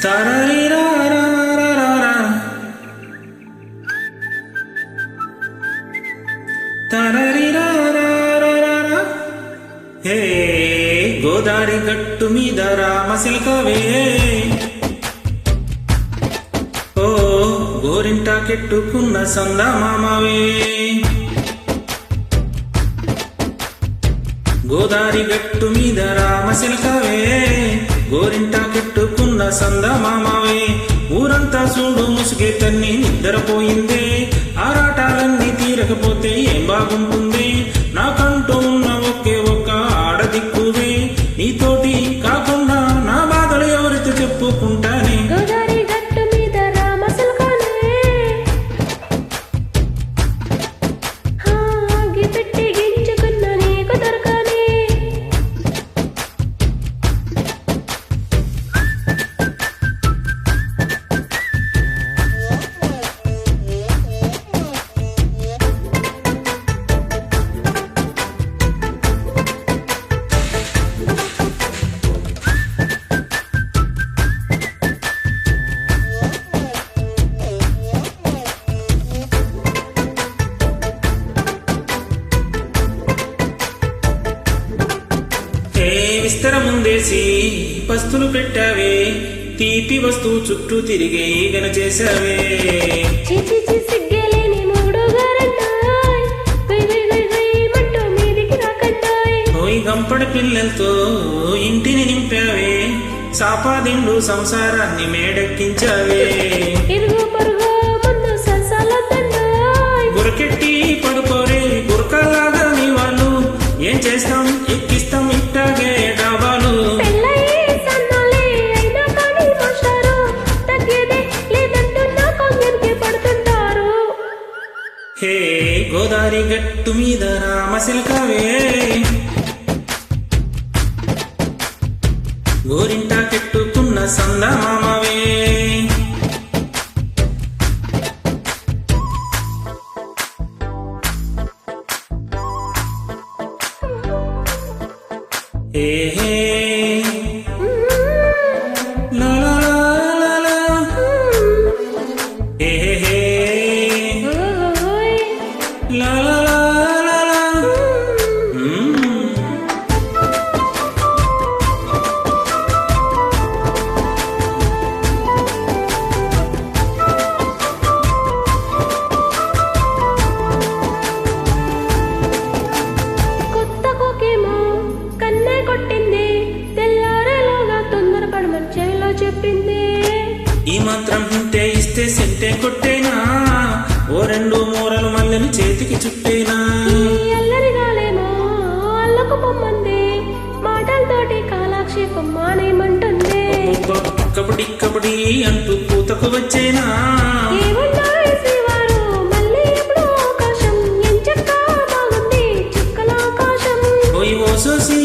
తరరిరారారారా. తరరిరారారారా. హే గోదారి గట్టు మీద రామశిల్కవే, ఓ గోరింటా కెట్టుకున్న సందమామవే. గోదారి గట్టు మీద రామశిల్కవే, గోరింటా కెట్టుకున్న సందమామవే. ఊరంతా చూడు ముసుగే తన్ని నిద్రపోయిందే, ఆరాటాలన్నీ తీరకపోతే ఏం బాగుంటుంది. నాకంటూ ఉన్న ఒకే ఒక్క ఆడదిక్కువే, నీతోటి కాకుండా నా బాధలు ఎవరితో చెప్పుకుంటానే. గోదారి గట్టు మీద రామశిల్కనే, గిపెట్టి గించుకున్న నీకు దొరకనే. విస్తరముందేసి పస్తులు పెట్టావే, తీపి వస్తువు చుట్టూ తిరిగే ఈగన చేశావే. సిగ్గలేని మూడు గారంటాయ్, మంటూ మీదికి రాకంటాయ్. ఓయ్ గంపడ పిల్లలతో ఇంటిని నింపావే, సాపాదిండు సంసారాన్ని మేడెక్కించావే. ఇరుగు పరుగు ముందు సరసాలొద్దండాయ్, గురకెట్టి పడుకోరే గురకలాగా మీ వాళ్ళు, ఏం చేస్తాం ఎక్కిస్తాం ఇట్టాగే డాబాలు. పెళ్ళయి సన్నాలే అయినా కానీ మాస్టారు, తగ్గేదే లేదంటున్నా కొంగరికి పడుతుంటారు. హే గోదారి గట్టు మీద రామశిల్కవే, గోరింటా కెట్టుకున్న సందమామవే. హే హే లా లా లా లా. హే హే ఓయ్ లా లా లా లా లా. కొత్త కోకేమో కన్నే కొట్టింది, తెల్లారేలోగా తొందరపడమని చెవిలో చెప్పింది. ఈ మాత్రం హింటే ఇస్తే సెంటే కొట్టేనా, ఓ రెండు మూరలు మల్లెలు చేతికి చుట్టేనా. ఈ అల్లరిగాలేమో అల్లకు పొమ్మంది, మాటలతోటి కాలాక్షేపం మానేయమంటుంది. కబడ్డీ కబడ్డీ అంటూ పూతకు వచ్చేనా. ఏమున్నాయి శ్రీవారు మళ్ళీ ఎప్పుడు అవకాశం, ఎంచక్కా బాగుంది చుక్కల ఆకాశం. ఓ సోసి